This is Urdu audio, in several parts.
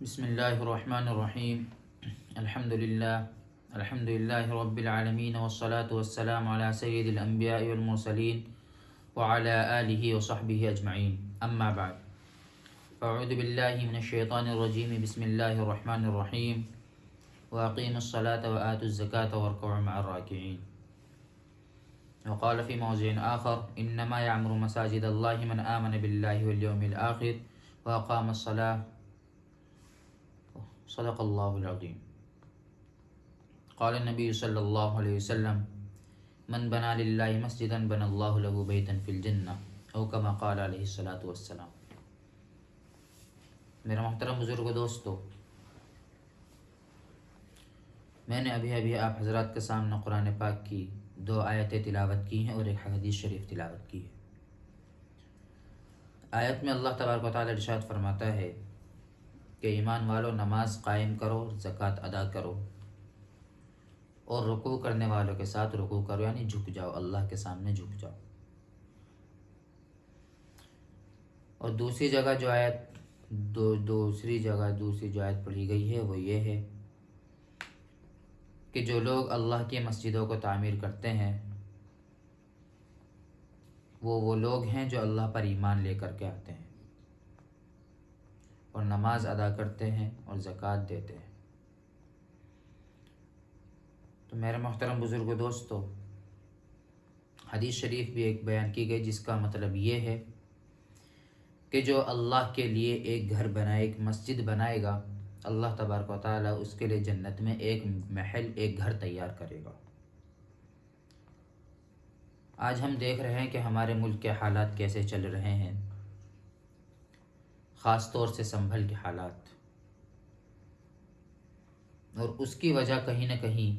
بسم الله الرحمن الرحيم. الحمد لله رب العالمين، والصلاة والسلام على سيد الأنبياء والمرسلين وعلى آله وصحبه أجمعين. أما بعد، فأعوذ بالله من الشيطان الرجيم. بسم الله الرحمن الرحيم. وأقيموا الصلاة وآتوا الزكاة واركعوا مع الراكعين. وقال في موضع آخر: إنما يعمر مساجد الله من آمن بالله واليوم الآخر وأقام الصلاة. صدق اللہ العظیم. قال النبی صلی اللہ علیہ وسلم: من بنا للہ مسجدا بنى اللہ له بیتا فی الجنہ، او کما قال علیہ الصلاۃ والسلام. میرا محترم بزرگ و دوستو، میں نے ابھی آپ حضرات کے سامنے قرآن پاک کی 2 آیتیں تلاوت کی ہیں اور ایک حدیث شریف تلاوت کی ہے. آیت میں اللہ تبارک و تعالی ارشاد فرماتا ہے کہ ایمان والو، نماز قائم کرو، زکوٰۃ ادا کرو، اور رکوع کرنے والوں کے ساتھ رکوع کرو، یعنی جھک جاؤ، اللہ کے سامنے جھک جاؤ. اور دوسری جگہ جو آیت پڑھی گئی ہے وہ یہ ہے کہ جو لوگ اللہ کی مسجدوں کو تعمیر کرتے ہیں وہ لوگ ہیں جو اللہ پر ایمان لے کر کے آتے ہیں اور نماز ادا کرتے ہیں اور زکوٰۃ دیتے ہیں. تو میرے محترم بزرگ و دوستو، حدیث شریف بھی ایک بیان کی گئی جس کا مطلب یہ ہے کہ جو اللہ کے لیے ایک گھر بنائے، ایک مسجد بنائے گا، اللہ تبارک و تعالیٰ اس کے لیے جنت میں ایک محل، ایک گھر تیار کرے گا. آج ہم دیکھ رہے ہیں کہ ہمارے ملک کے حالات کیسے چل رہے ہیں، خاص طور سے سنبھل کے حالات، اور اس کی وجہ کہیں نہ کہیں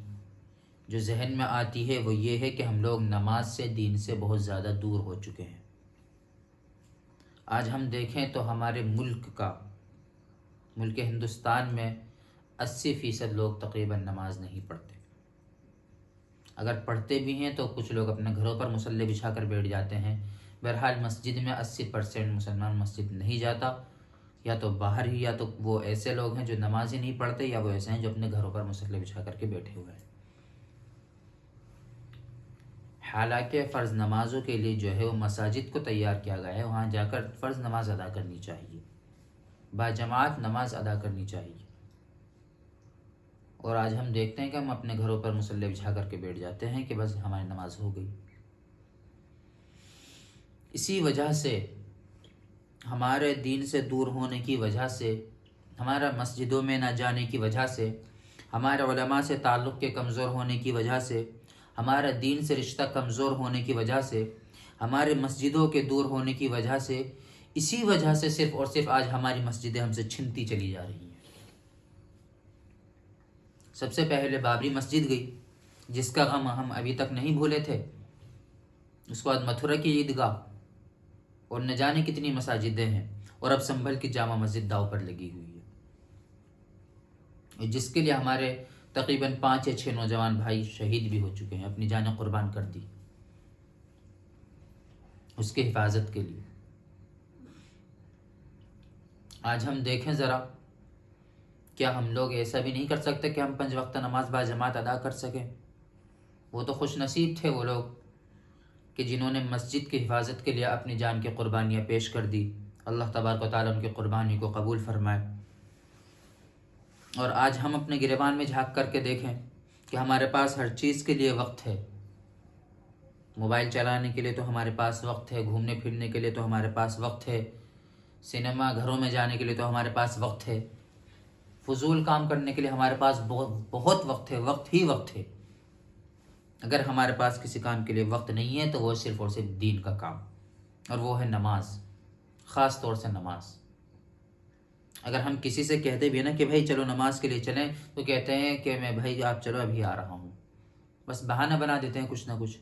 جو ذہن میں آتی ہے وہ یہ ہے کہ ہم لوگ نماز سے، دین سے بہت زیادہ دور ہو چکے ہیں. آج ہم دیکھیں تو ہمارے ملک ہندوستان میں 80% لوگ تقریباً نماز نہیں پڑھتے. اگر پڑھتے بھی ہیں تو کچھ لوگ اپنے گھروں پر مصلی بچھا کر بیٹھ جاتے ہیں. بہرحال مسجد میں 80% مسلمان مسجد نہیں جاتا، یا تو باہر ہی، یا تو وہ ایسے لوگ ہیں جو نماز ہی نہیں پڑھتے، یا وہ ایسے ہیں جو اپنے گھروں پر مصلی بچھا کر کے بیٹھے ہوئے ہیں. حالانکہ فرض نمازوں کے لیے جو ہے وہ مساجد کو تیار کیا گیا ہے، وہاں جا کر فرض نماز ادا کرنی چاہیے، باجماعت نماز ادا کرنی چاہیے. اور آج ہم دیکھتے ہیں کہ ہم اپنے گھروں پر مصلی بچھا کر کے بیٹھ جاتے ہیں کہ بس ہماری نماز ہو گئی. اسی وجہ سے، ہمارے دین سے دور ہونے کی وجہ سے، ہمارا مسجدوں میں نہ جانے کی وجہ سے، ہمارے علماء سے تعلق کے کمزور ہونے کی وجہ سے، ہمارا دین سے رشتہ کمزور ہونے کی وجہ سے، ہمارے مسجدوں کے دور ہونے کی وجہ سے، اسی وجہ سے صرف اور صرف آج ہماری مسجدیں ہم سے چھنتی چلی جا رہی ہیں. سب سے پہلے بابری مسجد گئی، جس کا غم ہم ابھی تک نہیں بھولے تھے. اس کے بعد متھرا کی عیدگاہ، اور نہ جانے کتنی مساجدیں ہیں، اور اب سنبھل کی جامع مسجد داؤ پر لگی ہوئی ہے، جس کے لیے ہمارے تقریباً 5 یا 6 نوجوان بھائی شہید بھی ہو چکے ہیں، اپنی جانیں قربان کر دی اس کی حفاظت کے لیے. آج ہم دیکھیں ذرا، کیا ہم لوگ ایسا بھی نہیں کر سکتے کہ ہم 5 وقت نماز باجماعت ادا کر سکیں؟ وہ تو خوش نصیب تھے وہ لوگ کہ جنہوں نے مسجد کی حفاظت کے لیے اپنی جان کی قربانیاں پیش کر دی. اللہ تبارک و تعالیٰ ان کی قربانی کو قبول فرمائے. اور آج ہم اپنے گریبان میں جھانک کر کے دیکھیں کہ ہمارے پاس ہر چیز کے لیے وقت ہے. موبائل چلانے کے لیے تو ہمارے پاس وقت ہے، گھومنے پھرنے کے لیے تو ہمارے پاس وقت ہے، سنیما گھروں میں جانے کے لیے تو ہمارے پاس وقت ہے، فضول کام کرنے کے لیے ہمارے پاس بہت وقت ہے، وقت ہی وقت ہے. اگر ہمارے پاس کسی کام کے لیے وقت نہیں ہے تو وہ صرف اور صرف دین کا کام، اور وہ ہے نماز، خاص طور سے نماز. اگر ہم کسی سے کہتے بھی ہیں نا کہ بھائی چلو نماز کے لیے چلیں، تو کہتے ہیں کہ میں بھائی آپ چلو ابھی آ رہا ہوں. بس بہانہ بنا دیتے ہیں کچھ نہ کچھ.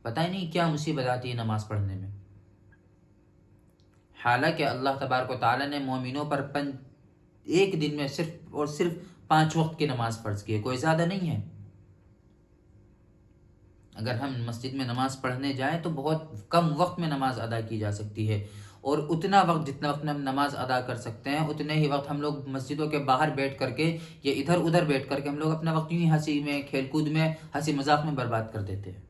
پتہ ہی نہیں کیا مصیبت آتی ہے نماز پڑھنے میں. حالانکہ اللہ تبارک و تعالیٰ نے مومنوں پر ایک دن میں صرف اور صرف 5 وقت کی نماز فرض کی ہے، کوئی زیادہ نہیں ہے. اگر ہم مسجد میں نماز پڑھنے جائیں تو بہت کم وقت میں نماز ادا کی جا سکتی ہے. اور اتنا وقت جتنا وقت میں ہم نماز ادا کر سکتے ہیں اتنے ہی وقت ہم لوگ مسجدوں کے باہر بیٹھ کر کے یا ادھر ادھر بیٹھ کر کے ہم لوگ اپنا وقت یوں ہی ہنسی میں، کھیل کود میں، ہنسی مذاق میں برباد کر دیتے ہیں۔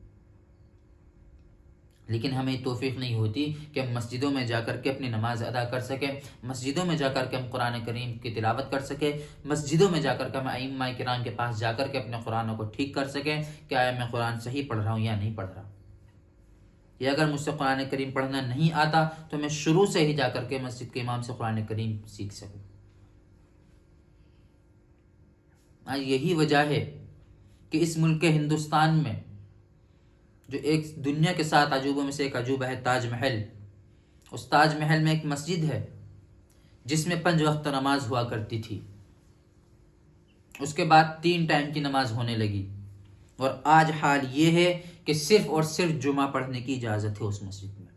لیکن ہمیں توفیق نہیں ہوتی کہ ہم مسجدوں میں جا کر کے اپنی نماز ادا کر سکیں، مسجدوں میں جا کر کے ہم قرآن کریم کی تلاوت کر سکیں، مسجدوں میں جا کر کے ہم ائمہ کرام کے پاس جا کر کے اپنے قرآنوں کو ٹھیک کر سکیں کہ آیا میں قرآن صحیح پڑھ رہا ہوں یا نہیں پڑھ رہا، یا اگر مجھ سے قرآن کریم پڑھنا نہیں آتا تو میں شروع سے ہی جا کر کے مسجد کے امام سے قرآن کریم سیکھ سکوں۔ آج یہی وجہ ہے کہ اس ملک ہندوستان میں جو ایک دنیا کے 7 عجوبوں میں سے ایک عجوبہ ہے تاج محل، اس تاج محل میں ایک مسجد ہے جس میں 5 وقت نماز ہوا کرتی تھی، اس کے بعد 3 ٹائم کی نماز ہونے لگی، اور آج حال یہ ہے کہ صرف اور صرف جمعہ پڑھنے کی اجازت ہے اس مسجد میں۔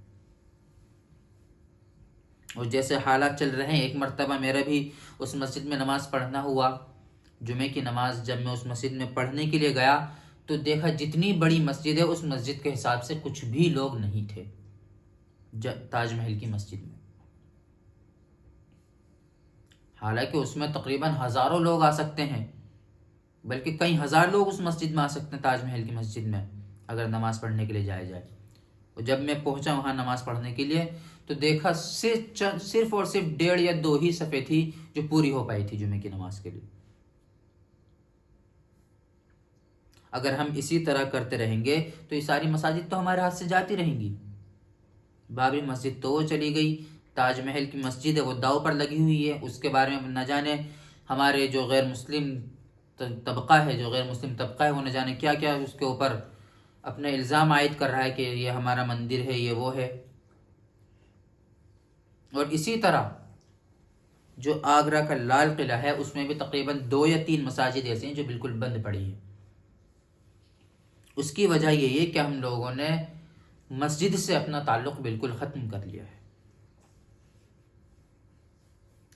اور جیسے حالات چل رہے ہیں، ایک مرتبہ میرا بھی اس مسجد میں نماز پڑھنا ہوا، جمعے کی نماز جب میں اس مسجد میں پڑھنے کے لیے گیا تو دیکھا جتنی بڑی مسجد ہے اس مسجد کے حساب سے کچھ بھی لوگ نہیں تھے تاج محل کی مسجد میں، حالانکہ اس میں تقریباً ہزاروں لوگ آ سکتے ہیں، بلکہ کئی ہزار لوگ اس مسجد میں آ سکتے ہیں تاج محل کی مسجد میں اگر نماز پڑھنے کے لیے جایا جائے۔ اور جب میں پہنچا وہاں نماز پڑھنے کے لیے تو دیکھا صرف اور صرف 1.5 یا 2 ہی صفیں تھی جو پوری ہو پائی تھی جمعے کی نماز کے لیے۔ اگر ہم اسی طرح کرتے رہیں گے تو یہ ساری مساجد تو ہمارے ہاتھ سے جاتی رہیں گی۔ بابری مسجد تو وہ چلی گئی، تاج محل کی مسجد ہے وہ داؤ پر لگی ہوئی ہے، اس کے بارے میں نہ جانے ہمارے جو غیر مسلم طبقہ ہے وہ نہ جانے کیا کیا اس کے اوپر اپنے الزام عائد کر رہا ہے کہ یہ ہمارا مندر ہے، یہ وہ ہے۔ اور اسی طرح جو آگرہ کا لال قلعہ ہے اس میں بھی تقریباً 2 یا 3 مساجد ایسے ہیں جو بالکل بند پڑی ہیں۔ اس کی وجہ یہ ہے کہ ہم لوگوں نے مسجد سے اپنا تعلق بالکل ختم کر لیا ہے۔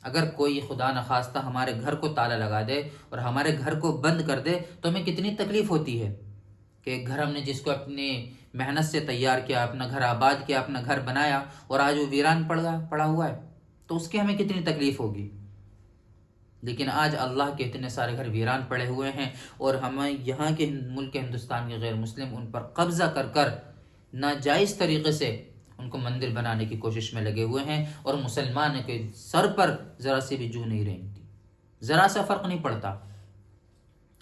اگر کوئی خدا نخواستہ ہمارے گھر کو تالا لگا دے اور ہمارے گھر کو بند کر دے تو ہمیں کتنی تکلیف ہوتی ہے کہ ایک گھر ہم نے جس کو اپنی محنت سے تیار کیا، اپنا گھر آباد کیا، اپنا گھر بنایا، اور آج وہ ویران پڑا ہوا ہے تو اس کی ہمیں کتنی تکلیف ہوگی۔ لیکن آج اللہ کے اتنے سارے گھر ویران پڑے ہوئے ہیں اور ہمیں یہاں کے ملک ہندوستان کے غیر مسلم ان پر قبضہ کر ناجائز طریقے سے ان کو مندر بنانے کی کوشش میں لگے ہوئے ہیں، اور مسلمان کے سر پر ذرا سی بھی جو نہیں رہتی، ذرا سا فرق نہیں پڑتا۔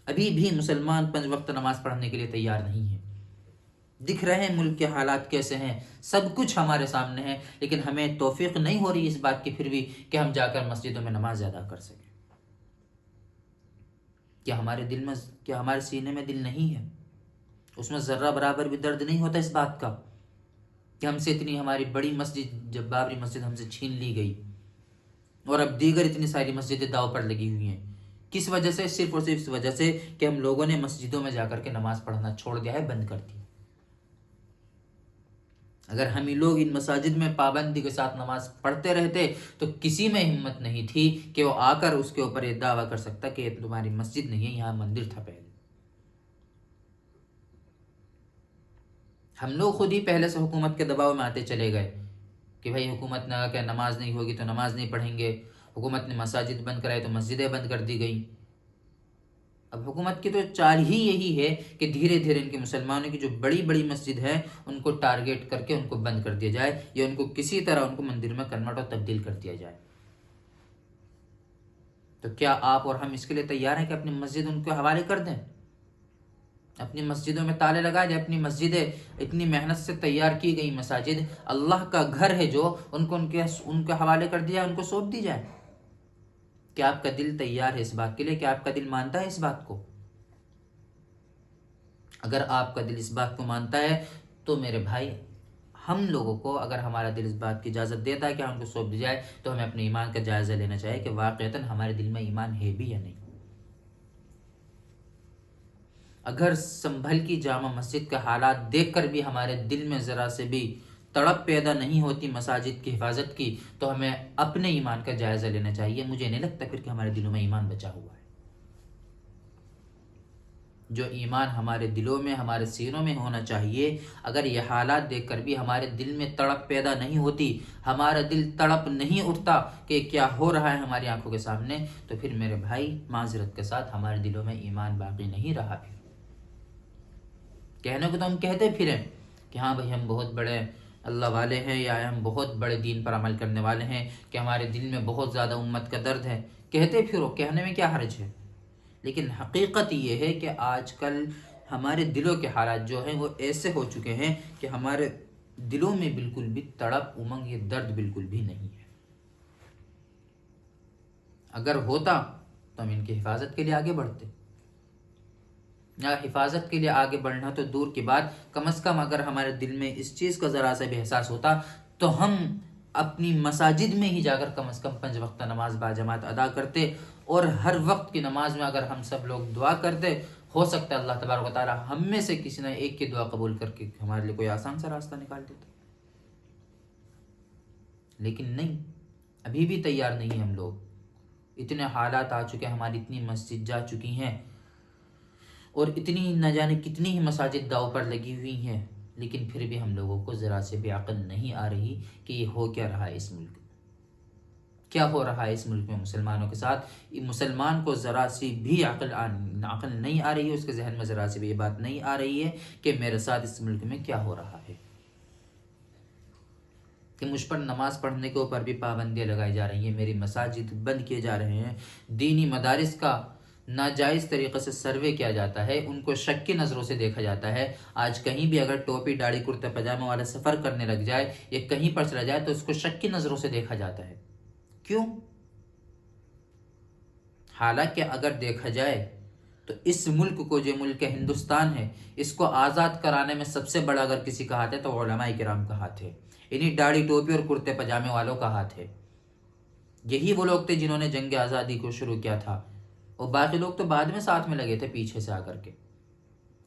ابھی بھی مسلمان 5 وقت نماز پڑھنے کے لیے تیار نہیں ہیں۔ دکھ رہے ہیں ملک کے حالات کیسے ہیں، سب کچھ ہمارے سامنے ہے، لیکن ہمیں توفیق نہیں ہو رہی اس بات کی پھر بھی کہ ہم جا کر مسجدوں میں نماز ادا کر سکیں۔ کیا ہمارے سینے میں دل نہیں ہے؟ اس میں ذرہ برابر بھی درد نہیں ہوتا اس بات کا کہ ہم سے اتنی ہماری بڑی مسجد، جب بابری مسجد ہم سے چھین لی گئی اور اب دیگر اتنی ساری مسجدیں داؤ پر لگی ہوئی ہیں، کس وجہ سے؟ صرف اور صرف اس وجہ سے کہ ہم لوگوں نے مسجدوں میں جا کر کے نماز پڑھنا چھوڑ دیا ہے، بند کر دی۔ اگر ہم ہی لوگ ان مساجد میں پابندی کے ساتھ نماز پڑھتے رہتے تو کسی میں ہمت نہیں تھی کہ وہ آ کر اس کے اوپر یہ دعویٰ کر سکتا کہ یہ تمہاری مسجد نہیں ہے، یہاں مندر تھا پہلے۔ ہم لوگ خود ہی پہلے سے حکومت کے دباؤ میں آتے چلے گئے کہ بھائی حکومت نے کہا کہ نماز نہیں ہوگی تو نماز نہیں پڑھیں گے، حکومت نے مساجد بند کرائی تو مسجدیں بند کر دی گئیں۔ اب حکومت کی تو چال ہی یہی ہے کہ دھیرے دھیرے ان کے مسلمانوں کی جو بڑی بڑی مسجد ہے ان کو ٹارگیٹ کر کے ان کو بند کر دیا جائے، یا ان کو کسی طرح ان کو مندر میں کنورٹ اور تبدیل کر دیا جائے۔ تو کیا آپ اور ہم اس کے لیے تیار ہیں کہ اپنی مسجد ان کے حوالے کر دیں، اپنی مسجدوں میں تالے لگا دیں؟ اپنی مسجدیں اتنی محنت سے تیار کی گئی مساجد، اللہ کا گھر ہے جو، ان کے حوالے کر دیا، ان کو سونپ دی جائے۔ کیا آپ کا دل تیار ہے اس بات کے لیے؟ کیا آپ کا دل مانتا ہے اس بات کو؟ اگر آپ کا دل اس بات کو مانتا ہے تو میرے بھائی، ہم لوگوں کو اگر ہمارا دل اس بات کی اجازت دیتا ہے کہ ہم کو سونپ دی جائے تو ہمیں اپنے ایمان کا جائزہ لینا چاہیے کہ واقعتاً ہمارے دل میں ایمان ہے بھی یا نہیں۔ اگر سنبھل کی جامع مسجد کا حالات دیکھ کر بھی ہمارے دل میں ذرا سے بھی تڑپ پیدا نہیں ہوتی مساجد کی حفاظت کی، تو ہمیں اپنے ایمان کا جائزہ لینا چاہیے۔ مجھے نہیں لگتا پھر کہ ہمارے دلوں میں ایمان بچا ہوا ہے۔ جو ایمان ہمارے دلوں میں ہمارے سینوں میں ہونا چاہیے، اگر یہ حالات دیکھ کر بھی ہمارے دل میں تڑپ پیدا نہیں ہوتی، ہمارا دل تڑپ نہیں اٹھتا کہ کیا ہو رہا ہے ہماری آنکھوں کے سامنے، تو پھر میرے بھائی معذرت کے ساتھ ہمارے دلوں میں ایمان باقی نہیں رہا۔ پھر کہنے کو تو ہم کہتے پھریں کہ ہاں بھائی ہم بہت بڑے اللہ والے ہیں، یا ہم بہت بڑے دین پر عمل کرنے والے ہیں، کہ ہمارے دل میں بہت زیادہ امت کا درد ہے، کہتے پھرو، کہنے میں کیا حرج ہے۔ لیکن حقیقت یہ ہے کہ آج کل ہمارے دلوں کے حالات جو ہیں وہ ایسے ہو چکے ہیں کہ ہمارے دلوں میں بالکل بھی تڑپ، امنگ، یہ درد بالکل بھی نہیں ہے۔ اگر ہوتا تو ہم ان کی حفاظت کے لیے آگے بڑھتے، یا حفاظت کے لیے آگے بڑھنا تو دور کی بات، کم از کم اگر ہمارے دل میں اس چیز کا ذرا سا بھی احساس ہوتا تو ہم اپنی مساجد میں ہی جا کر کم از کم 5 وقتہ نماز باجماعت ادا کرتے، اور ہر وقت کی نماز میں اگر ہم سب لوگ دعا کرتے، ہو سکتا ہے اللہ تبارک و تعالی ہم میں سے کسی نہ ایک کی دعا قبول کر کے ہمارے لیے کوئی آسان سا راستہ نکال دیتا۔ لیکن نہیں، ابھی بھی تیار نہیں ہیں ہم لوگ۔ اتنے حالات آ چکے، ہماری اتنی مسجد جا چکی ہیں، اور اتنی نہ جانے کتنی ہی مساجد داؤ پر لگی ہوئی ہیں، لیکن پھر بھی ہم لوگوں کو ذرا سے بھی عقل نہیں آ رہی کہ یہ ہو کیا رہا ہے اس ملک میں، کیا ہو رہا ہے اس ملک میں مسلمانوں کے ساتھ۔ مسلمان کو ذرا سی بھی عقل نہیں آ رہی ہے، اس کے ذہن میں ذرا سی بھی یہ بات نہیں آ رہی ہے کہ میرے ساتھ اس ملک میں کیا ہو رہا ہے، کہ مجھ پر نماز پڑھنے کے اوپر بھی پابندیاں لگائی جا رہی ہیں، میری مساجد بند کیے جا رہے ہیں، دینی مدارس کا ناجائز طریقے سے سروے کیا جاتا ہے، ان کو شک کی نظروں سے دیکھا جاتا ہے۔ آج کہیں بھی اگر ٹوپی داڑھی کرتے پاجامہ والا سفر کرنے لگ جائے یا کہیں پر چلا جائے تو اس کو شک کی نظروں سے دیکھا جاتا ہے۔ کیوں؟ حالانکہ اگر دیکھا جائے تو اس ملک کو، جو ملک ہندوستان ہے، اس کو آزاد کرانے میں سب سے بڑا اگر کسی کا ہاتھ ہے تو علماء کرام کا ہاتھ ہے، انہیں داڑھی ٹوپی اور کرتے پاجامے والوں کا ہاتھ ہے۔ یہی وہ لوگ تھے جنہوں نے جنگ آزادی کو شروع کیا تھا، اور باقی لوگ تو بعد میں ساتھ میں لگے تھے پیچھے سے آ کر کے۔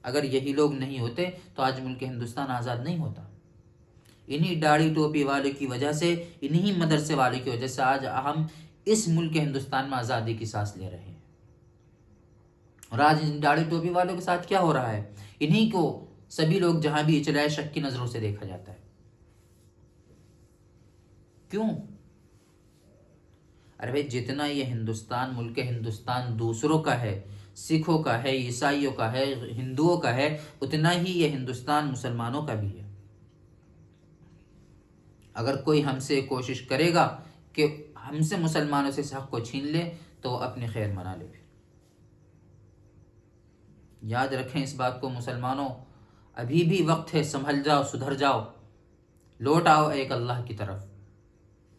اگر یہی لوگ نہیں ہوتے تو آج ملک ہندوستان آزاد نہیں ہوتا۔ انہی داڑھی ٹوپی والے کی وجہ سے، انہی مدرسے والے کی وجہ سے آج ہم اس ملک ہندوستان میں آزادی کی سانس لے رہے ہیں۔ اور آج ان داڑھی ٹوپی والوں کے ساتھ کیا ہو رہا ہے؟ انہی کو سبھی لوگ جہاں بھی چلائے شک کی نظروں سے دیکھا جاتا ہے۔ کیوں؟ ارے بھائی جتنا یہ ہندوستان، ملک ہندوستان دوسروں کا ہے، سکھوں کا ہے، عیسائیوں کا ہے، ہندوؤں کا ہے، اتنا ہی یہ ہندوستان مسلمانوں کا بھی ہے۔ اگر کوئی ہم سے کوشش کرے گا کہ ہم سے مسلمانوں سے اس حق کو چھین لے تو اپنی خیر منا لے۔ یاد رکھیں اس بات کو مسلمانوں، ابھی بھی وقت ہے، سنبھل جاؤ، سدھر جاؤ، لوٹ آؤ ایک اللہ کی طرف،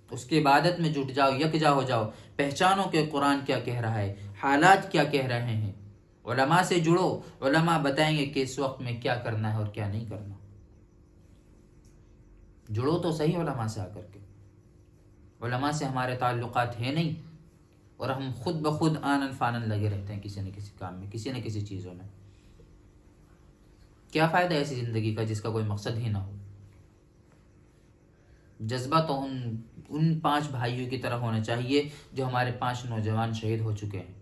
اس کی عبادت میں جٹ جاؤ، یکجا ہو جاؤ، پہچانو کہ قرآن کیا کہہ رہا ہے، حالات کیا کہہ رہے ہیں، علماء سے جڑو، علماء بتائیں گے کہ اس وقت میں کیا کرنا ہے اور کیا نہیں کرنا۔ جڑو تو صحیح علماء سے آ کر کے۔ علماء سے ہمارے تعلقات ہیں نہیں، اور ہم خود بخود آنن فانن لگے رہتے ہیں کسی نہ کسی کام میں، کسی نہ کسی چیزوں میں۔ کیا فائدہ ایسی زندگی کا جس کا کوئی مقصد ہی نہ ہو؟ جذبہ تو ان 5 بھائیوں کی طرح ہونا چاہیے جو ہمارے 5 نوجوان شہید ہو چکے ہیں۔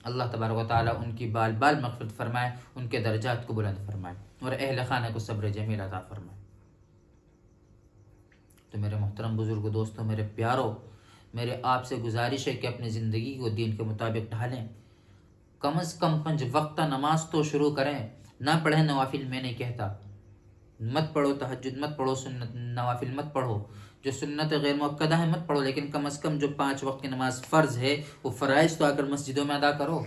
اللہ تبارک و تعالیٰ ان کی بال بال مغفرت فرمائے، ان کے درجات کو بلند فرمائے، اور اہل خانہ کو صبر جمیل عطا فرمائے۔ تو میرے محترم بزرگ دوستوں، میرے پیاروں، میرے آپ سے گزارش ہے کہ اپنی زندگی کو دین کے مطابق ڈھالیں، کم از کم 5 وقتہ نماز تو شروع کریں۔ نہ پڑھیں نوافل، میں نہیں کہتا، مت پڑھو تہجد، مت پڑھو سنت، نوافل مت پڑھو، جو سنت غیر مؤکدہ ہے مت پڑھو، لیکن کم از کم جو 5 وقت کی نماز فرض ہے وہ فرائض تو آ کر مسجدوں میں ادا کرو۔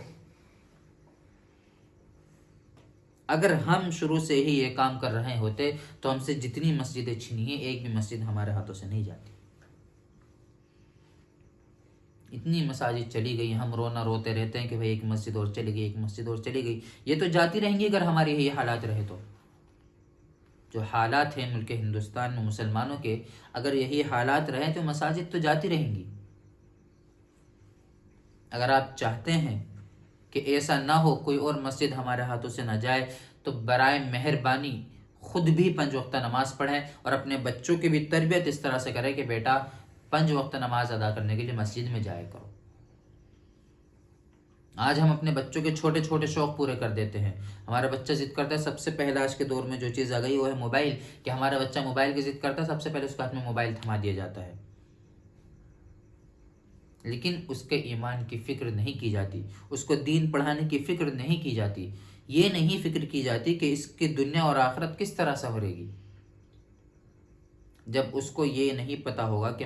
اگر ہم شروع سے ہی یہ کام کر رہے ہوتے تو ہم سے جتنی مسجدیں چھنی ہیں، ایک بھی مسجد ہمارے ہاتھوں سے نہیں جاتی۔ اتنی مساجد چلی گئی، ہم رونا روتے رہتے ہیں کہ بھئی ایک مسجد اور چلی گئی، ایک مسجد اور چلی گئی۔ یہ تو جاتی رہیں گی اگر ہمارے یہ حالات رہے تو۔ جو حالات ہیں ملک ہندوستان میں مسلمانوں کے، اگر یہی حالات رہیں تو مساجد تو جاتی رہیں گی۔ اگر آپ چاہتے ہیں کہ ایسا نہ ہو، کوئی اور مسجد ہمارے ہاتھوں سے نہ جائے، تو برائے مہربانی خود بھی 5 وقتہ نماز پڑھیں، اور اپنے بچوں کی بھی تربیت اس طرح سے کریں کہ بیٹا 5 وقت نماز ادا کرنے کے لیے مسجد میں جایا کرو۔ آج ہم اپنے بچوں کے چھوٹے چھوٹے شوق پورے کر دیتے ہیں. ہمارا بچہ ضد کرتا ہے، سب سے پہلا آج کے دور میں جو چیز آ گئی وہ ہے موبائل. کہ ہمارا بچہ موبائل کی ضد کرتا ہے، سب سے پہلے اس کے ہاتھ میں موبائل تھما دیا جاتا ہے. لیکن اس کے ایمان کی فکر نہیں کی جاتی، اس کو دین پڑھانے کی فکر نہیں کی جاتی. یہ نہیں فکر کی جاتی کہ اس کی دنیا اور آخرت کس طرح سنورے گی. جب اس کو یہ نہیں پتہ ہوگا کہ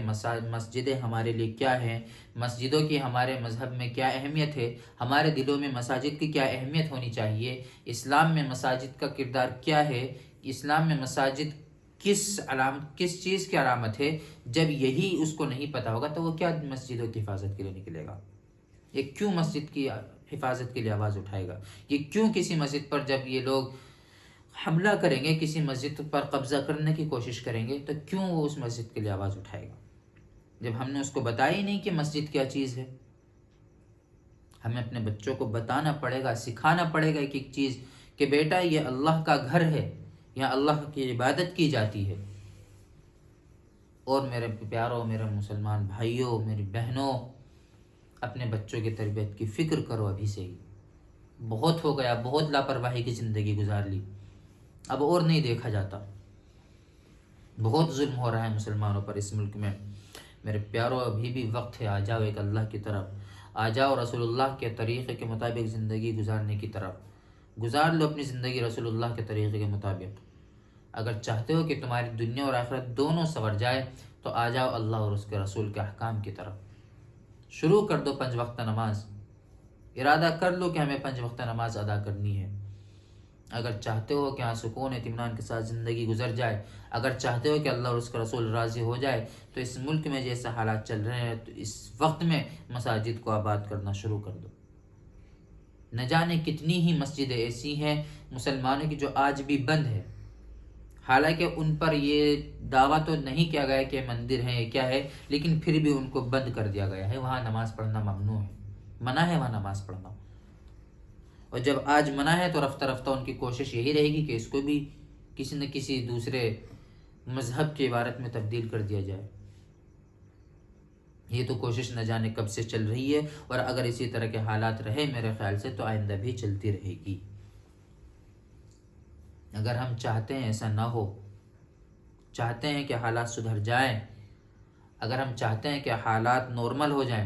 مسجدیں ہمارے لیے کیا ہیں، مسجدوں کی ہمارے مذہب میں کیا اہمیت ہے، ہمارے دلوں میں مساجد کی کیا اہمیت ہونی چاہیے، اسلام میں مساجد کا کردار کیا ہے، اسلام میں مساجد کس چیز کی علامت ہے، جب یہی اس کو نہیں پتہ ہوگا تو وہ کیا مسجدوں کی حفاظت کے لیے نکلے گا؟ یہ کیوں مسجد کی حفاظت کے لیے آواز اٹھائے گا؟ یہ کیوں کسی مسجد پر جب یہ لوگ حملہ کریں گے، کسی مسجد پر قبضہ کرنے کی کوشش کریں گے، تو کیوں وہ اس مسجد کے لیے آواز اٹھائے گا؟ جب ہم نے اس کو بتایا ہی نہیں کہ مسجد کیا چیز ہے. ہمیں اپنے بچوں کو بتانا پڑے گا، سکھانا پڑے گا ایک ایک چیز کہ بیٹا یہ اللہ کا گھر ہے، یہاں اللہ کی عبادت کی جاتی ہے. اور میرے پیاروں، میرے مسلمان بھائیوں، میری بہنوں، اپنے بچوں کی تربیت کی فکر کرو ابھی سے ہی. بہت ہو گیا، بہت لاپرواہی کی زندگی گزار لی، اب اور نہیں دیکھا جاتا. بہت ظلم ہو رہا ہے مسلمانوں پر اس ملک میں. میرے پیاروں ابھی بھی وقت ہے، آ جاؤ ایک اللہ کی طرف، آ جاؤ رسول اللہ کے طریقے کے مطابق زندگی گزارنے کی طرف. گزار لو اپنی زندگی رسول اللہ کے طریقے کے مطابق. اگر چاہتے ہو کہ تمہاری دنیا اور آخرت دونوں سنور جائے تو آ جاؤ اللہ اور اس کے رسول کے احکام کی طرف. شروع کر دو 5 وقت نماز. ارادہ کر لو کہ ہمیں 5 وقت نماز ادا کرنی ہے. اگر چاہتے ہو کہ سکون اطمینان کے ساتھ زندگی گزر جائے، اگر چاہتے ہو کہ اللہ اور اس کا رسول راضی ہو جائے، تو اس ملک میں جیسے حالات چل رہے ہیں تو اس وقت میں مساجد کو آباد کرنا شروع کر دو. نہ جانے کتنی ہی مسجدیں ایسی ہیں مسلمانوں کی جو آج بھی بند ہے، حالانکہ ان پر یہ دعویٰ تو نہیں کیا گیا کہ مندر ہے یا کیا ہے، لیکن پھر بھی ان کو بند کر دیا گیا ہے. وہاں نماز پڑھنا ممنوع ہے، منع ہے وہاں نماز پڑھنا. اور جب آج منع ہے تو رفتہ رفتہ ان کی کوشش یہی رہے گی کہ اس کو بھی کسی نہ کسی دوسرے مذہب کی عبارت میں تبدیل کر دیا جائے. یہ تو کوشش نہ جانے کب سے چل رہی ہے، اور اگر اسی طرح کے حالات رہے میرے خیال سے تو آئندہ بھی چلتی رہے گی. اگر ہم چاہتے ہیں ایسا نہ ہو، چاہتے ہیں کہ حالات سدھر جائیں، اگر ہم چاہتے ہیں کہ حالات نارمل ہو جائیں،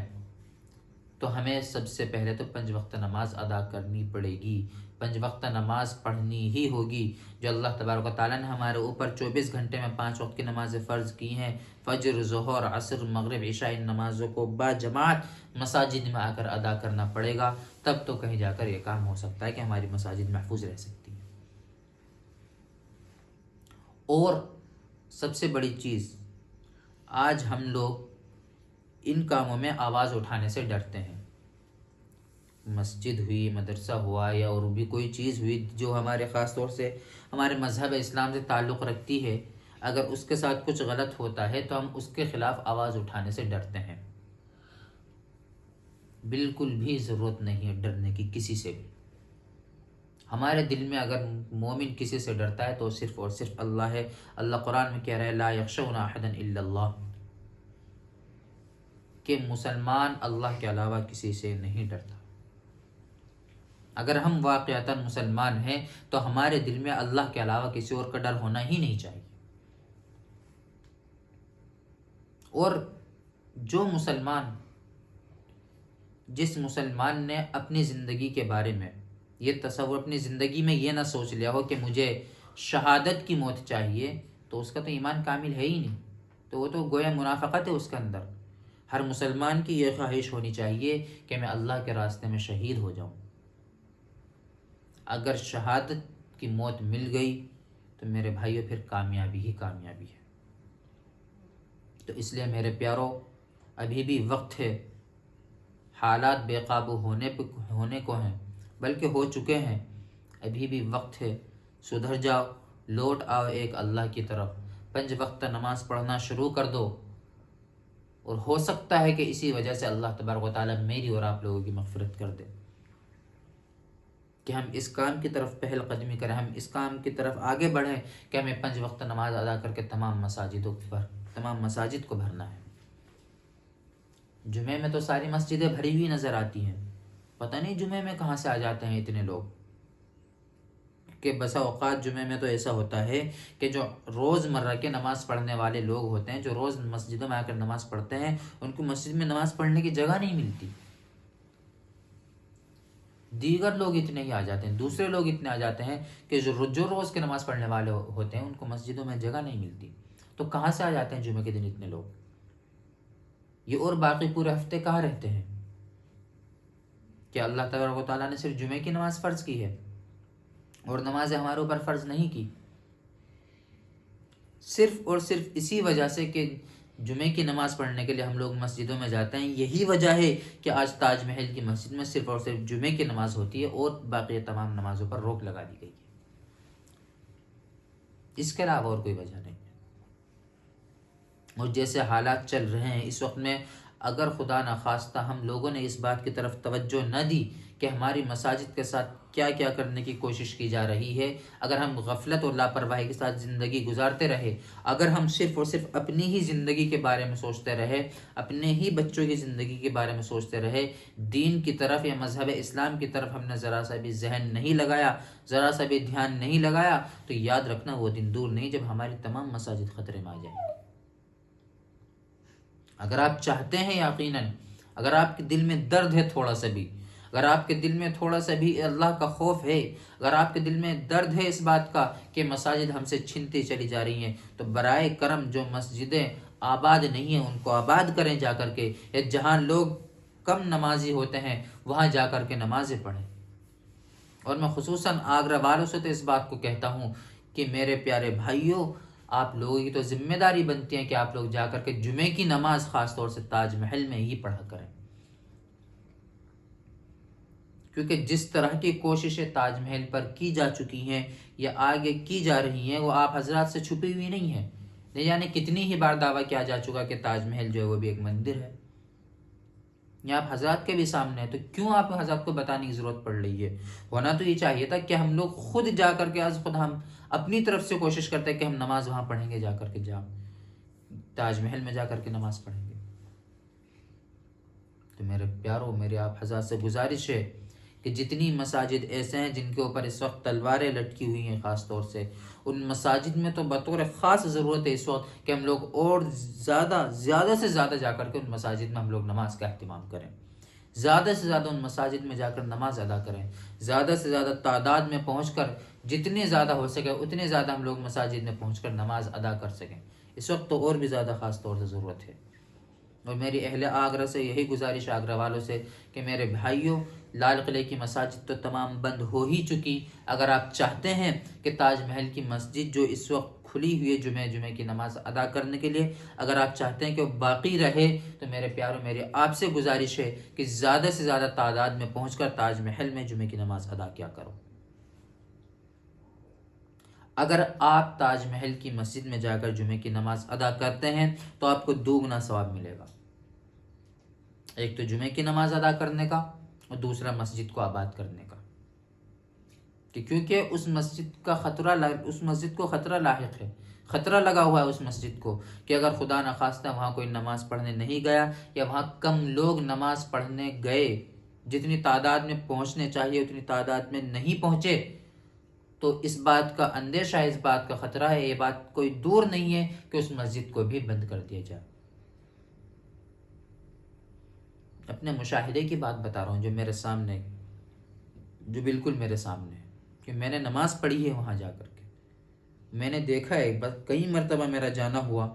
تو ہمیں سب سے پہلے تو 5 وقت نماز ادا کرنی پڑے گی. 5 وقت نماز پڑھنی ہی ہوگی. جو اللہ تبارک و تعالیٰ نے ہمارے اوپر 24 گھنٹے میں 5 وقت کی نمازیں فرض کی ہیں، فجر، ظہر، عصر، مغرب، عشاء، ان نمازوں کو با جماعت مساجد میں آ کر ادا کرنا پڑے گا. تب تو کہیں جا کر یہ کام ہو سکتا ہے کہ ہماری مساجد محفوظ رہ سکتی ہیں. اور سب سے بڑی چیز، آج ہم لوگ ان کاموں میں آواز اٹھانے سے ڈرتے ہیں. مسجد ہوئی، مدرسہ ہوا، یا اور بھی کوئی چیز ہوئی جو ہمارے خاص طور سے ہمارے مذہب اسلام سے تعلق رکھتی ہے، اگر اس کے ساتھ کچھ غلط ہوتا ہے تو ہم اس کے خلاف آواز اٹھانے سے ڈرتے ہیں. بالکل بھی ضرورت نہیں ہے ڈرنے کی کسی سے بھی. ہمارے دل میں اگر مومن کسی سے ڈرتا ہے تو صرف اور صرف اللہ ہے. اللہ قرآن میں کہہ رہا ہے لا یخشون احدا الا اللہ، کہ مسلمان اللہ کے علاوہ کسی سے نہیں ڈرتا. اگر ہم واقعتاً مسلمان ہیں تو ہمارے دل میں اللہ کے علاوہ کسی اور کا ڈر ہونا ہی نہیں چاہیے. اور جس مسلمان نے اپنی زندگی کے بارے میں یہ تصور، اپنی زندگی میں یہ نہ سوچ لیا ہو کہ مجھے شہادت کی موت چاہیے، تو اس کا تو ایمان کامل ہے ہی نہیں. تو وہ تو گویا منافقت ہے اس کے اندر. ہر مسلمان کی یہ خواہش ہونی چاہیے کہ میں اللہ کے راستے میں شہید ہو جاؤں. اگر شہادت کی موت مل گئی تو میرے بھائیوں پھر کامیابی ہی کامیابی ہے. تو اس لیے میرے پیاروں، ابھی بھی وقت ہے. حالات بے قابو ہونے کو ہیں، بلکہ ہو چکے ہیں. ابھی بھی وقت ہے، سدھر جاؤ، لوٹ آؤ ایک اللہ کی طرف. 5 وقت نماز پڑھنا شروع کر دو. اور ہو سکتا ہے کہ اسی وجہ سے اللہ تبارک و تعالیٰ میری اور آپ لوگوں کی مغفرت کر دے، کہ ہم اس کام کی طرف پہل قدمی کریں، ہم اس کام کی طرف آگے بڑھیں کہ ہمیں 5 وقت نماز ادا کر کے تمام مساجد کو بھرنا ہے. جمعے میں تو ساری مسجدیں بھری ہوئی نظر آتی ہیں، پتہ نہیں جمعے میں کہاں سے آ جاتے ہیں اتنے لوگ، کہ بسا اوقات جمعے میں تو ایسا ہوتا ہے کہ جو روز مرہ کے نماز پڑھنے والے لوگ ہوتے ہیں، جو روز مسجدوں میں آ کر نماز پڑھتے ہیں، ان کو مسجد میں نماز پڑھنے کی جگہ نہیں ملتی۔ دیگر لوگ اتنے ہی آ جاتے ہیں، دوسرے لوگ اتنے آ جاتے ہیں کہ جو روز کے نماز پڑھنے والے ہوتے ہیں ان کو مسجدوں میں جگہ نہیں ملتی۔ تو کہاں سے آ جاتے ہیں جمعے کے دن اتنے لوگ؟ یہ اور باقی پورے ہفتے کہاں رہتے ہیں؟ کہ اللہ تبارک و تعالیٰ نے صرف جمعے کی نماز فرض کی ہے اور نمازیں ہمارے اوپر فرض نہیں کی؟ صرف اور صرف اسی وجہ سے کہ جمعے کی نماز پڑھنے کے لیے ہم لوگ مسجدوں میں جاتے ہیں، یہی وجہ ہے کہ آج تاج محل کی مسجد میں صرف اور صرف جمعے کی نماز ہوتی ہے اور باقی تمام نمازوں پر روک لگا دی گئی ہے۔ اس کے علاوہ اور کوئی وجہ نہیں ہے۔ اور جیسے حالات چل رہے ہیں اس وقت میں، اگر خدا نخواستہ ہم لوگوں نے اس بات کی طرف توجہ نہ دی کہ ہماری مساجد کے ساتھ کیا کیا کرنے کی کوشش کی جا رہی ہے، اگر ہم غفلت اور لاپرواہی کے ساتھ زندگی گزارتے رہے، اگر ہم صرف اور صرف اپنی ہی زندگی کے بارے میں سوچتے رہے، اپنے ہی بچوں کی زندگی کے بارے میں سوچتے رہے، دین کی طرف یا مذہب اسلام کی طرف ہم نے ذرا سا بھی ذہن نہیں لگایا، ذرا سا بھی دھیان نہیں لگایا، تو یاد رکھنا وہ دن دور نہیں جب ہماری تمام مساجد خطرے میں آ جائیں گی۔ اگر آپ چاہتے ہیں یقیناً، اگر آپ کے دل میں درد ہے تھوڑا سا بھی، اگر آپ کے دل میں تھوڑا سا بھی اللہ کا خوف ہے، اگر آپ کے دل میں درد ہے اس بات کا کہ مساجد ہم سے چھنتی چلی جا رہی ہیں، تو برائے کرم جو مسجدیں آباد نہیں ہیں ان کو آباد کریں جا کر کے، یا جہاں لوگ کم نمازی ہوتے ہیں وہاں جا کر کے نمازیں پڑھیں۔ اور میں خصوصاً آگرہ والوں سے تو اس بات کو کہتا ہوں کہ میرے پیارے بھائیوں، آپ لوگوں کی تو ذمہ داری بنتی ہے کہ آپ لوگ جا کر کے جمعے کی نماز خاص طور سے تاج محل میں ہی پڑھا کریں، کیونکہ جس طرح کی کوششیں تاج محل پر کی جا چکی ہیں یا آگے کی جا رہی ہیں وہ آپ حضرات سے چھپی ہوئی نہیں ہیں۔ نہیں جانے کتنی ہی بار دعویٰ کیا جا چکا کہ تاج محل جو ہے وہ بھی ایک مندر ہے، یہ آپ حضرات کے بھی سامنے ہے، تو کیوں آپ حضرات کو بتانے کی ضرورت پڑ رہی ہے؟ ہونا تو یہ چاہیے تھا کہ ہم لوگ خود جا کر کے از خود ہم اپنی طرف سے کوشش کرتے ہیں کہ ہم نماز وہاں پڑھیں گے، جا کر کے تاج محل میں جا کر کے نماز پڑھیں گے۔ تو میرے پیاروں، میرے آپ حضرات سے گزارش ہے کہ جتنی مساجد ایسے ہیں جن کے اوپر اس وقت تلواریں لٹکی ہوئی ہیں، خاص طور سے ان مساجد میں تو بطور خاص ضرورت ہے اس وقت کہ ہم لوگ اور زیادہ سے زیادہ جا کر کے ان مساجد میں ہم لوگ نماز کا اہتمام کریں، زیادہ سے زیادہ ان مساجد میں جا کر نماز ادا کریں، زیادہ سے زیادہ تعداد میں پہنچ کر جتنے زیادہ ہو سکے اتنے زیادہ ہم لوگ مساجد میں پہنچ کر نماز ادا کر سکیں۔ اس وقت تو اور بھی زیادہ خاص طور سے ضرورت ہے۔ اور میری اہل آگرہ سے یہی گزارش ہے، آگرہ والوں سے، کہ میرے بھائیوں، لال قلعے کی مساجد تو تمام بند ہو ہی چکی، اگر آپ چاہتے ہیں کہ تاج محل کی مسجد جو اس وقت کھلی ہوئی ہے جمعے کی نماز ادا کرنے کے لیے، اگر آپ چاہتے ہیں کہ وہ باقی رہے، تو میرے پیاروں، میری آپ سے گزارش ہے کہ زیادہ سے زیادہ تعداد میں پہنچ کر تاج محل میں جمعے کی نماز ادا کیا کرو۔ اگر آپ تاج محل کی مسجد میں جا کر جمعے کی نماز ادا کرتے ہیں تو آپ کو دوگنا ثواب ملے گا، ایک تو جمعے کی نماز ادا کرنے کا اور دوسرا مسجد کو آباد کرنے کا، کیونکہ اس مسجد کو خطرہ لاحق ہے، خطرہ لگا ہوا ہے اس مسجد کو کہ اگر خدا نخواستہ وہاں کوئی نماز پڑھنے نہیں گیا یا وہاں کم لوگ نماز پڑھنے گئے، جتنی تعداد میں پہنچنے چاہیے اتنی تعداد میں نہیں پہنچے، تو اس بات کا اندیشہ ہے، اس بات کا خطرہ ہے، یہ بات کوئی دور نہیں ہے کہ اس مسجد کو بھی بند کر دیا جائے۔ اپنے مشاہدے کی بات بتا رہا ہوں جو میرے سامنے، جو بالکل میرے سامنے ہے، کہ میں نے نماز پڑھی ہے وہاں جا کر کے، میں نے دیکھا ہے، بس کئی مرتبہ میرا جانا ہوا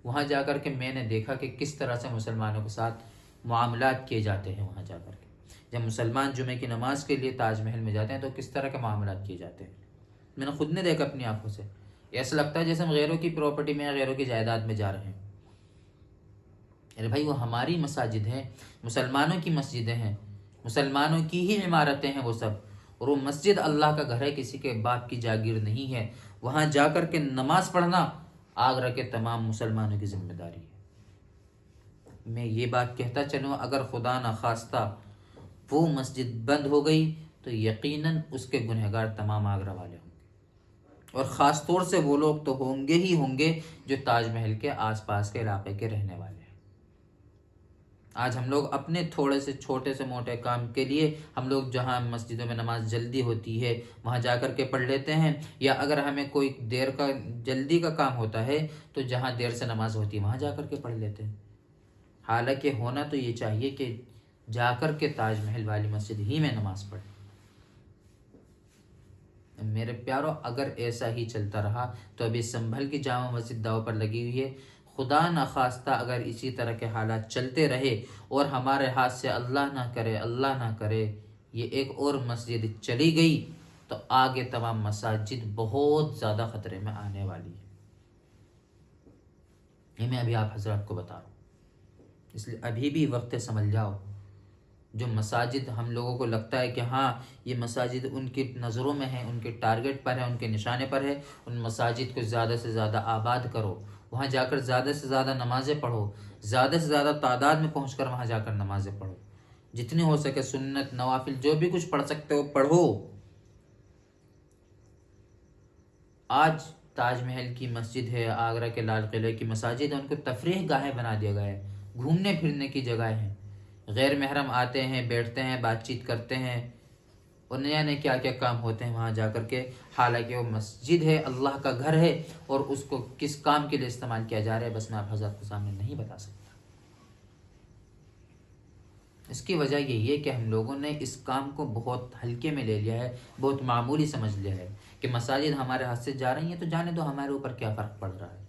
وہاں جا کر کے، میں نے دیکھا کہ کس طرح سے مسلمانوں کے ساتھ معاملات کیے جاتے ہیں وہاں جا کر کے۔ جب مسلمان جمعے کی نماز کے لیے تاج محل میں جاتے ہیں تو کس طرح کے معاملات کیے جاتے ہیں، میں نے خود نے دیکھا اپنی آنکھوں سے۔ ایسا لگتا ہے جیسے ہم غیروں کی پراپرٹی میں، غیروں کی جائیداد میں جا رہے ہیں۔ ارے بھائی، وہ ہماری مساجد ہیں، مسلمانوں کی مسجدیں ہیں، مسلمانوں کی ہی عمارتیں ہیں وہ سب، اور وہ مسجد اللہ کا گھر ہے، کسی کے باپ کی جاگیر نہیں ہے۔ وہاں جا کر کے نماز پڑھنا آگرہ کے تمام مسلمانوں کی ذمہ داری ہے۔ میں یہ بات کہتا چلوں، اگر خدا نخواستہ وہ مسجد بند ہو گئی تو یقیناً اس کے گنہگار تمام آگرہ والے ہوں گے، اور خاص طور سے وہ لوگ تو ہوں گے ہی ہوں گے جو تاج محل کے آس پاس کے علاقے کے رہنے والے ہیں۔ آج ہم لوگ اپنے تھوڑے سے چھوٹے سے موٹے کام کے لیے ہم لوگ جہاں مسجدوں میں نماز جلدی ہوتی ہے وہاں جا کر کے پڑھ لیتے ہیں، یا اگر ہمیں کوئی دیر کا جلدی کا کام ہوتا ہے تو جہاں دیر سے نماز ہوتی ہے وہاں جا کر کے پڑھ لیتے ہیں۔ حالانکہ ہونا تو یہ چاہیے کہ جا کر کے تاج محل والی مسجد ہی میں نماز پڑھیں۔ میرے پیارو، اگر ایسا ہی چلتا رہا تو ابھی سنبھل کی جامع مسجد داؤ پر لگی ہوئی ہے، خدا نخواستہ اگر اسی طرح کے حالات چلتے رہے اور ہمارے ہاتھ سے اللہ نہ کرے یہ ایک اور مسجد چلی گئی تو آگے تمام مساجد بہت زیادہ خطرے میں آنے والی ہے۔ یہ میں ابھی آپ حضرات کو بتا رہا ہوں، اس لیے ابھی بھی وقت سنبھل جاؤ۔ جو مساجد ہم لوگوں کو لگتا ہے کہ ہاں یہ مساجد ان کی نظروں میں ہے، ان کے ٹارگٹ پر ہے، ان کے نشانے پر ہے، ان مساجد کو زیادہ سے زیادہ آباد کرو، وہاں جا کر زیادہ سے زیادہ نمازیں پڑھو، زیادہ سے زیادہ تعداد میں پہنچ کر وہاں جا کر نمازیں پڑھو، جتنی ہو سکے سنت نوافل جو بھی کچھ پڑھ سکتے ہو پڑھو۔ آج تاج محل کی مسجد ہے، آگرہ کے لال قلعے کی مساجد ہے، ان کو تفریح گاہیں بنا دیا گیا ہے، گھومنے پھرنے کی جگہ ہیں، غیر محرم آتے ہیں، بیٹھتے ہیں، بات چیت کرتے ہیں، اور نیا نیا کیا کیا کام ہوتے ہیں وہاں جا کر کے، حالانکہ وہ مسجد ہے، اللہ کا گھر ہے، اور اس کو کس کام کے لیے استعمال کیا جا رہا ہے بس میں آپ حضرات کے سامنے نہیں بتا سکتا۔ اس کی وجہ یہی ہے کہ ہم لوگوں نے اس کام کو بہت ہلکے میں لے لیا ہے، بہت معمولی سمجھ لیا ہے کہ مساجد ہمارے ہاتھ سے جا رہی ہیں تو جانے دو، ہمارے اوپر کیا فرق پڑ رہا ہے۔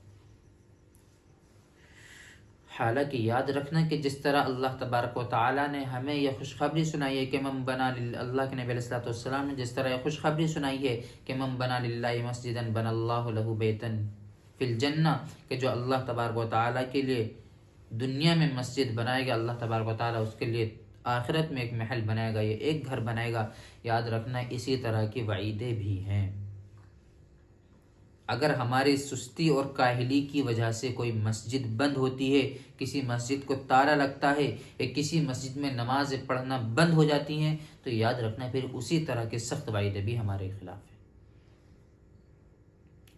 حالانکہ یاد رکھنا کہ جس طرح اللہ تبارک و تعالیٰ نے ہمیں یہ خوشخبری سنائی ہے کہ من بنا اللہ کے نبی علیہ الصلوۃ والسلام نے جس طرح یہ خوشخبری سنائی ہے کہ من بنا للہ مسجدا بنى اللہ له بیتا فی الجنہ، کہ جو اللہ تبارک و تعالیٰ کے لیے دنیا میں مسجد بنائے گا، اللہ تبارک و تعالیٰ اس کے لیے آخرت میں ایک محل بنائے گا، یہ ایک گھر بنائے گا۔ یاد رکھنا اسی طرح کی وعیدیں بھی ہیں۔ اگر ہماری سستی اور کاہلی کی وجہ سے کوئی مسجد بند ہوتی ہے، کسی مسجد کو تالا لگتا ہے، یا کسی مسجد میں نماز پڑھنا بند ہو جاتی ہیں، تو یاد رکھنا پھر اسی طرح کے سخت وعیدے بھی ہمارے خلاف ہیں۔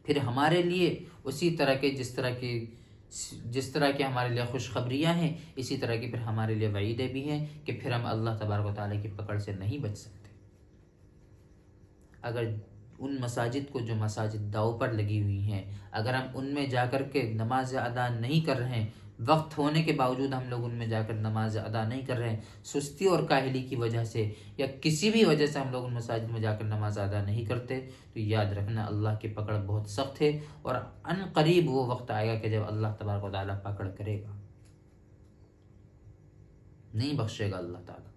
پھر ہمارے لیے اسی طرح کے جس طرح کے ہمارے لیے خوشخبریاں ہیں، اسی طرح کی پھر ہمارے لیے وعیدیں بھی ہیں کہ پھر ہم اللہ تبارک و تعالیٰ کی پکڑ سے نہیں بچ سکتے۔ اگر ان مساجد کو جو مساجد داؤ پر لگی ہوئی ہیں، اگر ہم ان میں جا کر کے نماز ادا نہیں کر رہے ہیں، وقت ہونے کے باوجود ہم لوگ ان میں جا کر نماز ادا نہیں کر رہے ہیں، سستی اور کاہلی کی وجہ سے یا کسی بھی وجہ سے ہم لوگ ان مساجد میں جا کر نماز ادا نہیں کرتے، تو یاد رکھنا اللہ کی پکڑ بہت سخت ہے، اور ان قریب وہ وقت آئے گا کہ جب اللہ تبارک و تعالیٰ پکڑ کرے گا، نہیں بخشے گا اللہ تعالیٰ۔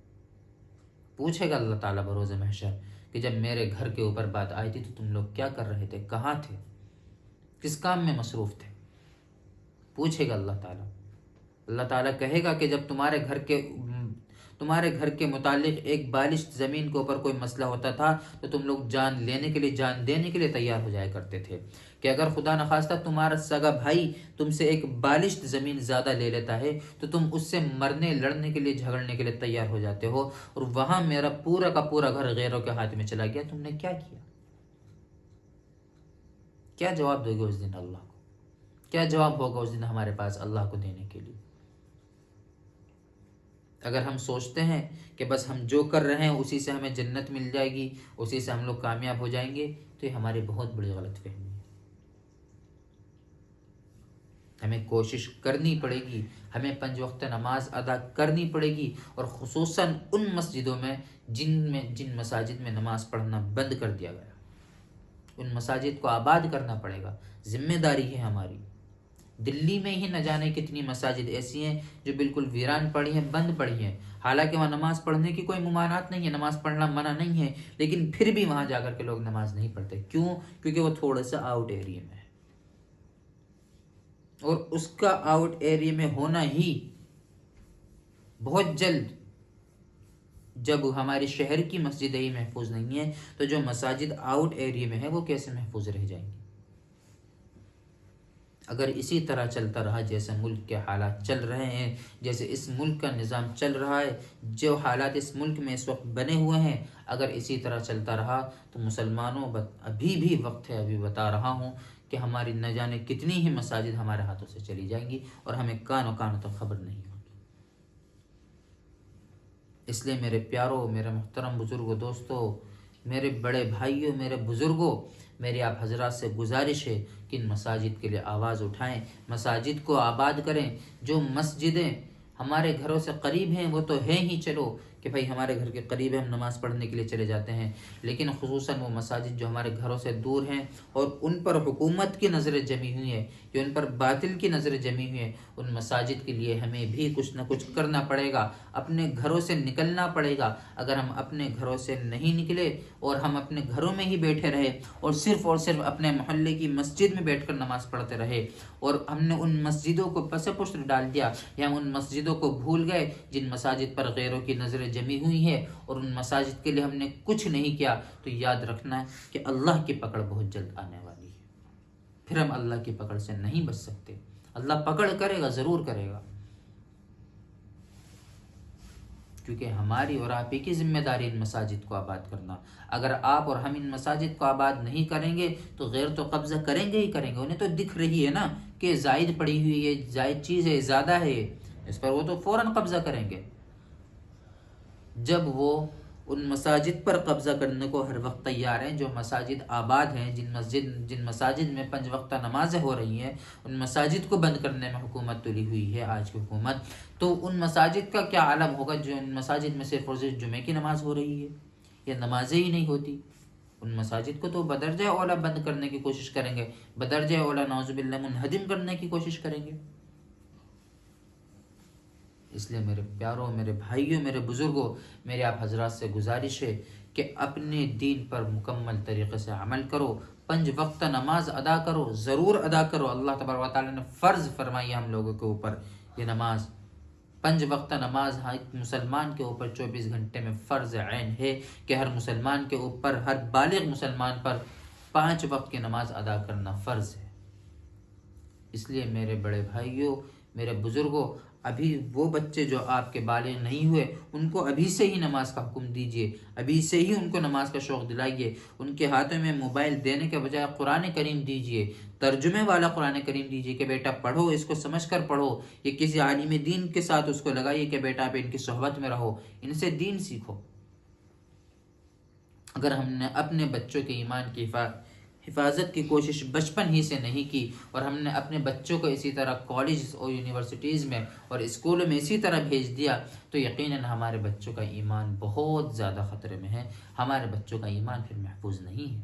پوچھے گا اللہ تعالیٰ بروز محشر کہ جب میرے گھر کے اوپر بات آئی تھی تو تم لوگ کیا کر رہے تھے، کہاں تھے، کس کام میں مصروف تھے، پوچھے گا اللہ تعالیٰ۔ اللہ تعالیٰ کہے گا کہ جب تمہارے گھر کے متعلق ایک بالشت زمین کے اوپر کوئی مسئلہ ہوتا تھا تو تم لوگ جان لینے کے لیے، جان دینے کے لیے تیار ہو جایا کرتے تھے، کہ اگر خدا نخواستہ تمہارا سگا بھائی تم سے ایک بالشت زمین زیادہ لے لیتا ہے تو تم اس سے مرنے لڑنے کے لیے، جھگڑنے کے لیے تیار ہو جاتے ہو، اور وہاں میرا پورا کا پورا گھر غیروں کے ہاتھ میں چلا گیا، تم نے کیا کیا؟ کیا جواب دو گے اس دن اللہ کو؟ کیا جواب ہوگا اس دن ہمارے پاس اللہ کو دینے کے لیے؟ اگر ہم سوچتے ہیں کہ بس ہم جو کر رہے ہیں اسی سے ہمیں جنت مل جائے گی، اسی سے ہم لوگ کامیاب ہو جائیں گے، تو یہ ہماری بہت بڑی غلط فہمی ہے۔ ہمیں کوشش کرنی پڑے گی، ہمیں 5 وقت نماز ادا کرنی پڑے گی، اور خصوصاً ان مسجدوں میں جن مساجد میں نماز پڑھنا بند کر دیا گیا، ان مساجد کو آباد کرنا پڑے گا، ذمہ داری ہے ہماری۔ دلی میں ہی نہ جانے کتنی مساجد ایسی ہیں جو بالکل ویران پڑی ہیں، بند پڑی ہیں، حالانکہ وہاں نماز پڑھنے کی کوئی ممانعت نہیں ہے، نماز پڑھنا منع نہیں ہے، لیکن پھر بھی وہاں جا کر کے لوگ نماز نہیں پڑھتے۔ کیوں؟ کیونکہ وہ تھوڑا سا آؤٹ ایریا میں ہے، اور اس کا آؤٹ ایریا میں ہونا ہی بہت جلد، جب ہماری شہر کی مسجدیں ہی محفوظ نہیں ہیں تو جو مساجد آؤٹ ایریا میں ہے وہ کیسے محفوظ رہ جائیں گی؟ اگر اسی طرح چلتا رہا جیسے ملک کے حالات چل رہے ہیں، جیسے اس ملک کا نظام چل رہا ہے، جو حالات اس ملک میں اس وقت بنے ہوئے ہیں، اگر اسی طرح چلتا رہا تو مسلمانوں ابھی بھی وقت ہے، ابھی بتا رہا ہوں کہ ہماری نہ جانے کتنی ہی مساجد ہمارے ہاتھوں سے چلی جائیں گی اور ہمیں کانوں تک خبر نہیں ہوگی۔ اس لیے میرے پیاروں، میرے محترم بزرگوں، دوستوں، میرے بڑے بھائیوں، میرے بزرگوں، میری آپ حضرات سے گزارش ہے کہ ان مساجد کے لیے آواز اٹھائیں، مساجد کو آباد کریں۔ جو مسجدیں ہمارے گھروں سے قریب ہیں وہ تو ہیں ہی، چلو کہ بھائی ہمارے گھر کے قریب ہے، ہم نماز پڑھنے کے لیے چلے جاتے ہیں، لیکن خصوصاً وہ مساجد جو ہمارے گھروں سے دور ہیں اور ان پر حکومت کی نظریں جمی ہوئی ہیں، یا ان پر باطل کی نظریں جمی ہوئی ہیں، ان مساجد کے لیے ہمیں بھی کچھ نہ کچھ کرنا پڑے گا، اپنے گھروں سے نکلنا پڑے گا۔ اگر ہم اپنے گھروں سے نہیں نکلے اور ہم اپنے گھروں میں ہی بیٹھے رہے اور صرف اپنے محلے کی مسجد میں بیٹھ کر نماز پڑھتے رہے، اور ہم نے ان مسجدوں کو پس پشت ڈال دیا، یا ہم ان مسجدوں کو بھول گئے جن مساجد پر غیروں کی نظریں جمی ہوئی ہیں، اور ان مساجد کے لیے ہم نے کچھ نہیں کیا، تو یاد رکھنا ہے کہ اللہ کی پکڑ بہت جلد آنے والی ہے۔ پھر ہم اللہ کی پکڑ سے نہیں بچ سکتے۔ اللہ پکڑ کرے گا، ضرور کرے گا، کیونکہ ہماری اور آپ ہی کی ذمہ داری ان مساجد کو آباد کرنا۔ اگر آپ اور ہم ان مساجد کو آباد نہیں کریں گے تو غیر تو قبضہ کریں گے ہی کریں گے۔ انہیں تو دکھ رہی ہے نا کہ زائد پڑی ہوئی ہے، زائد چیز ہے، زیادہ ہے، اس پر وہ تو فوراً قبضہ کریں گے۔ جب وہ ان مساجد پر قبضہ کرنے کو ہر وقت تیار ہیں، جو مساجد آباد ہیں، جن مساجد میں 5 وقتہ نمازیں ہو رہی ہیں، ان مساجد کو بند کرنے میں حکومت تلی ہوئی ہے آج کی حکومت، تو ان مساجد کا کیا عالم ہوگا جو ان مساجد میں صرف اور صرف جمعے کی نماز ہو رہی ہے یا نمازیں ہی نہیں ہوتی۔ ان مساجد کو تو بدرجہ اولا بند کرنے کی کوشش کریں گے، بدرجہ اولا نعوذ باللہ منہدم کرنے کی کوشش کریں گے۔ اس لیے میرے پیاروں، میرے بھائیوں، میرے بزرگوں، میرے آپ حضرات سے گزارش ہے کہ اپنے دین پر مکمل طریقے سے عمل کرو، 5 وقت نماز ادا کرو، ضرور ادا کرو۔ اللہ تبارک و تعالیٰ نے فرض فرمائی ہے ہم لوگوں کے اوپر یہ نماز، 5 وقت نماز ایک مسلمان کے اوپر 24 گھنٹے میں فرض عین ہے کہ ہر مسلمان کے اوپر، ہر بالغ مسلمان پر 5 وقت کی نماز ادا کرنا فرض ہے۔ اس لیے میرے بڑے بھائیوں، میرے بزرگوں، ابھی وہ بچے جو آپ کے بالغ نہیں ہوئے ان کو ابھی سے ہی نماز کا حکم دیجئے، ابھی سے ہی ان کو نماز کا شوق دلائیے۔ ان کے ہاتھوں میں موبائل دینے کے بجائے قرآن کریم دیجئے، ترجمے والا قرآن کریم دیجئے کہ بیٹا پڑھو، اس کو سمجھ کر پڑھو، یا کسی عالم دین کے ساتھ اس کو لگائیے کہ بیٹا آپ ان کی صحبت میں رہو، ان سے دین سیکھو۔ اگر ہم نے اپنے بچوں کے ایمان کی حفاظت کی کوشش بچپن ہی سے نہیں کی، اور ہم نے اپنے بچوں کو اسی طرح کالجز اور یونیورسٹیز میں اور اسکولوں میں اسی طرح بھیج دیا، تو یقیناً ہمارے بچوں کا ایمان بہت زیادہ خطرے میں ہے، ہمارے بچوں کا ایمان پھر محفوظ نہیں ہے۔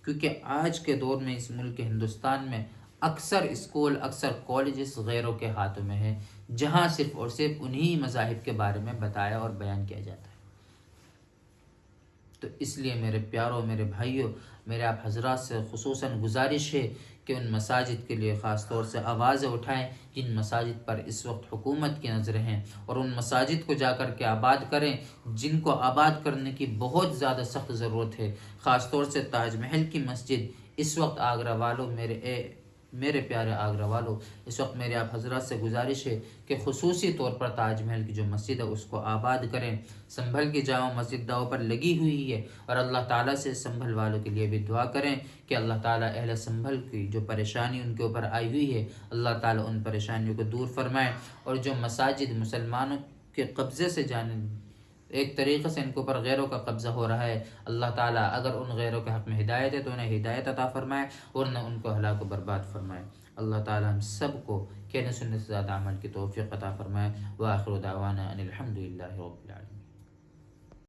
کیونکہ آج کے دور میں اس ملک ہندوستان میں اکثر اسکول، اکثر کالجز غیروں کے ہاتھوں میں ہے، جہاں صرف اور صرف انہی مذاہب کے بارے میں بتایا اور بیان کیا جاتا ہے۔ تو اس لیے میرے پیاروں، میرے بھائیوں، میرے آپ حضرات سے خصوصاً گزارش ہے کہ ان مساجد کے لیے خاص طور سے آوازیں اٹھائیں جن مساجد پر اس وقت حکومت کی نظریں ہیں، اور ان مساجد کو جا کر کے آباد کریں جن کو آباد کرنے کی بہت زیادہ سخت ضرورت ہے۔ خاص طور سے تاج محل کی مسجد اس وقت آگرہ والوں، میرے پیارے آگرہ والوں، اس وقت میرے آپ حضرات سے گزارش ہے کہ خصوصی طور پر تاج محل کی جو مسجد ہے اس کو آباد کریں۔ سنبھل کی جامع مسجد داؤ پر لگی ہوئی ہے، اور اللہ تعالیٰ سے سنبھل والوں کے لیے بھی دعا کریں کہ اللہ تعالیٰ اہل سنبھل کی جو پریشانی ان کے اوپر آئی ہوئی ہے، اللہ تعالیٰ ان پریشانیوں کو دور فرمائے، اور جو مساجد مسلمانوں کے قبضے سے ایک طریقے سے ان کے اوپر غیروں کا قبضہ ہو رہا ہے، اللہ تعالیٰ اگر ان غیروں کے حق میں ہدایت ہے تو انہیں ہدایت عطا فرمائے، ورنہ ان کو ہلاک و برباد فرمائے۔ اللہ تعالیٰ ہم سب کو کہنے سننے سے زیادہ عمل کی توفیق عطا فرمائے۔ وآخر دعوانا ان الحمد للہ رب العالمین۔